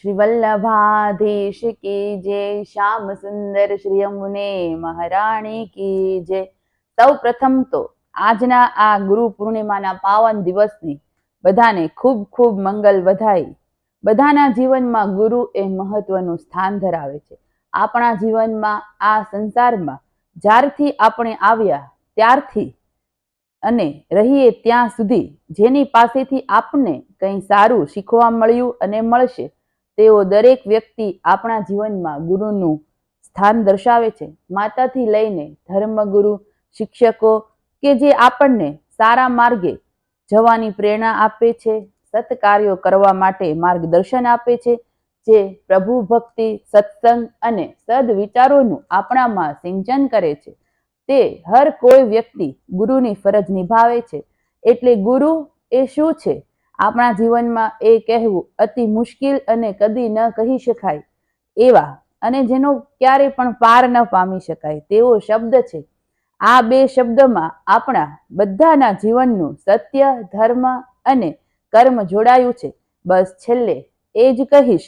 श्री वल्लभाधीश की जय। श्याम सुंदर श्री यमुने महाराणी की जय। સૌ પ્રથમ તો આજના આ ગુરુ પૂર્ણિમાના પાવન દિવસની બધાને ખૂબ ખૂબ મંગલ વધાઈ। બધાના જીવનમાં ગુરુ એ મહત્વનું સ્થાન ધરાવે છે। આપણા જીવનમાં આ સંસારમાં જ્યારથી આપણે આવ્યા ત્યારથી અને રહીએ ત્યાં સુધી જેની પાસેથી આપણને કંઈ સારું શીખવા મળ્યું અને મળશે તેઓ દરેક વ્યક્તિ આપણા જીવનમાં ગુરુનું સ્થાન દર્શાવે છે। માતાથી લઈને ધર્મગુરુ, શિક્ષકો કે જે આપણને સારા માર્ગે જવાની પ્રેરણા આપે છે, સત્કાર્યો કરવા માટે માર્ગદર્શન આપે છે, જે પ્રભુ ભક્તિ, સત્સંગ અને સદવિચારોનું આપણામાં સિંચન કરે છે, તે હર કોઈ વ્યક્તિ ગુરુની ફરજ નિભાવે છે। એટલે ગુરુ એ શું છે આપણા જીવનમાં એ કહેવું અતિ મુશ્કેલ અને કદી ન કહી શકાય એવા અને જેનો ક્યારે પણ પાર ન પામી શકાય તેવો શબ્દ છે। આ બે શબ્દમાં આપણા બધાના જીવનનું સત્ય, ધર્મ અને કર્મ જોડાયું છે। બસ છેલ્લે એ જ કહીશ,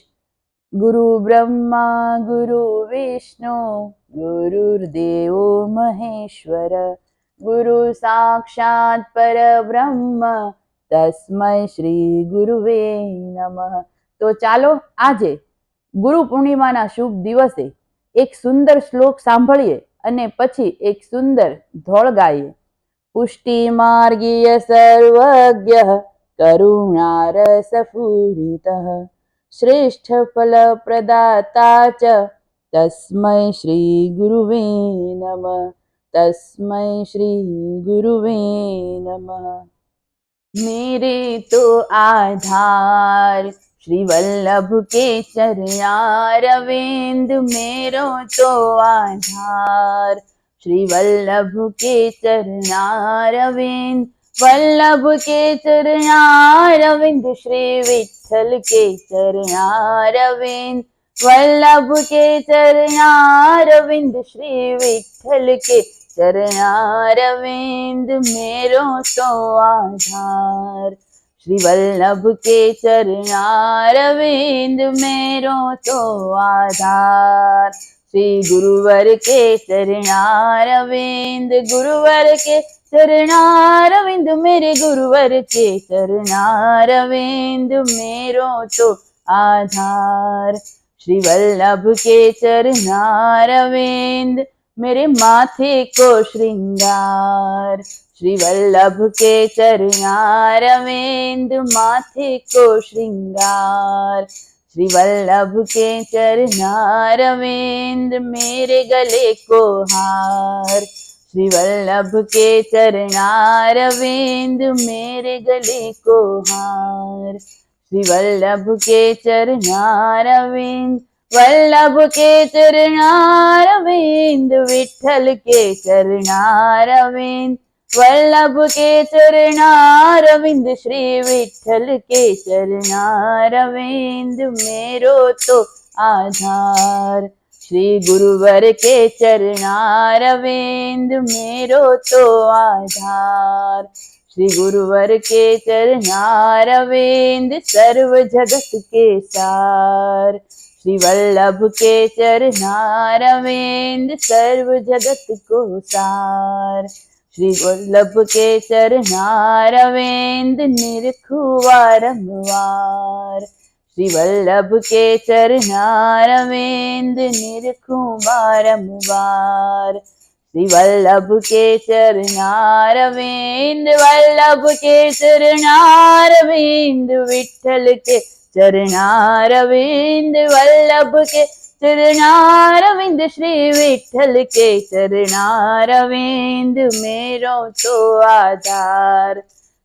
ગુરુ બ્રહ્મા ગુરુ વિષ્ણુ ગુરુર્દેવો મહેશ્વર ગુરુ સાક્ષાત પરબ્રહ્મ તસ્મૈ શ્રી ગુરુવે નમઃ। તો ચાલો આજે ગુરુ પૂર્ણિમાના શુભ દિવસે એક સુંદર શ્લોક સાંભળીએ અને પછી એક સુંદર ધોળ ગાઈએ। પુષ્ટિ માર્ગીય સર્વજ્ઞ કરુણારસપૂરિતઃ શ્રેષ્ઠ ફલ પ્રદાતા ચ તસ્મૈ શ્રી ગુરુવે નમઃ। તસ્મૈ શ્રી ગુરુવે નમઃ। मेरे तो आधार श्री वल्लभ के चरणारविंद, मेरो तो आधार श्री वल्लभ के चरणारविंद। वल्लभ के चरणारविंद श्री विठ्ठल के चरणारविंद। वल्लभ के चरणारविंद श्री विठ्ठल के चरणारविंद, मेरो तो आधार श्री वल्लभ के चरणारविंद, मेरो तो आधार श्री गुरुवर के चरणारविंद। गुरुवर के चरणारविंद मेरे गुरुवर के चरणारविंद, मेरो तो आधार श्री वल्लभ के चरणारविंद। मेरे माथे को श्रृंगार श्री वल्लभ के चरणारविंद, माथे को श्रृंगार श्री वल्लभ के चरणारविंद। मेरे गले को हार श्री वल्लभ के चरणारविंद, मेरे गले को हार श्री वल्लभ के चरणारविंद। वल्लभ के चरणारविंद विठ्ठल के चरणारविंद। वल्लभ के चरणारविंद श्री विठ्ठल के चरणारविंद, मेरो तो आधार श्री गुरुवर के चरणारविंद। मेरो तो आधार श्री गुरुवर के चरणारविंद। सर्व जगत के सार श्री वल्लभ के चरणारविंद, सर्व जगत को सार श्री वल्लभ के चरणारविंद। निरखूं वारंवार श्री वल्लभ के चरणारविंद, निरखूं वारंवार श्री वल्लभ के चरणारविंद। वल्लभ के चरणारविंद विठ्ठल के चरणारविंद। वल्लभ के चरणारविंद श्री विठ्ठल के चरणारविंद, मेरो तो आधार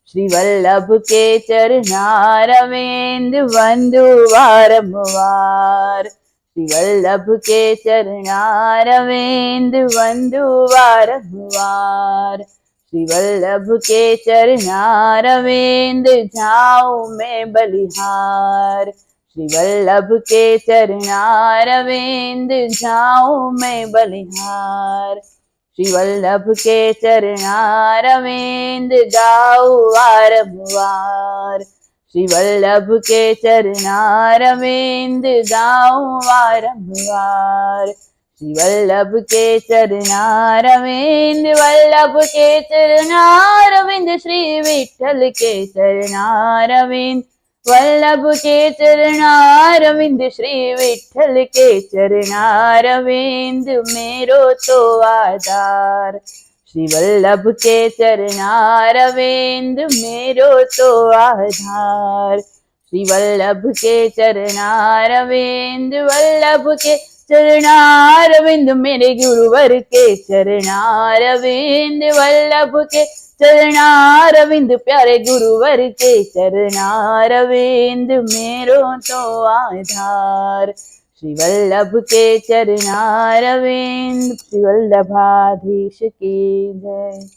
श्री वल्लभ के चरणारविंद। वंदु वारंवार श्री वल्लभ के चरणारविंद। वंदु वारंवार श्री वल्लभ के चरणारविंद। जाऊं मैं बलिहार श्री वल्लभ के चरणारविंद। जाऊं मैं बलिहार श्री वल्लभ के चरणारविंद। गाऊं वारंवार श्री वल्लभ के चरणारविंद गाऊं वारंवार। श्री वल्लभ के चरणारविंद, वल्लभ के चरणारविंद, श्री विठ्ठल के चरणारविंद, वल्लभ के चरणारविंद, श्री विठ्ठल के चरणारविंद, मेरो तो आधार। श्री वल्लभ के चरणारविंद, मेरो तो आधार। श्री वल्लभ के चरणारविंद, वल्लभ के चरणारविंद, मेरे गुरुवर के चरणारविंद, वल्लभ के चरणारविंद, प्यारे गुरुवर के चरणारविंद, मेरो तो आधार। श्री वल्लभ के चरणारविंद, श्री वल्लभाधीश की जय।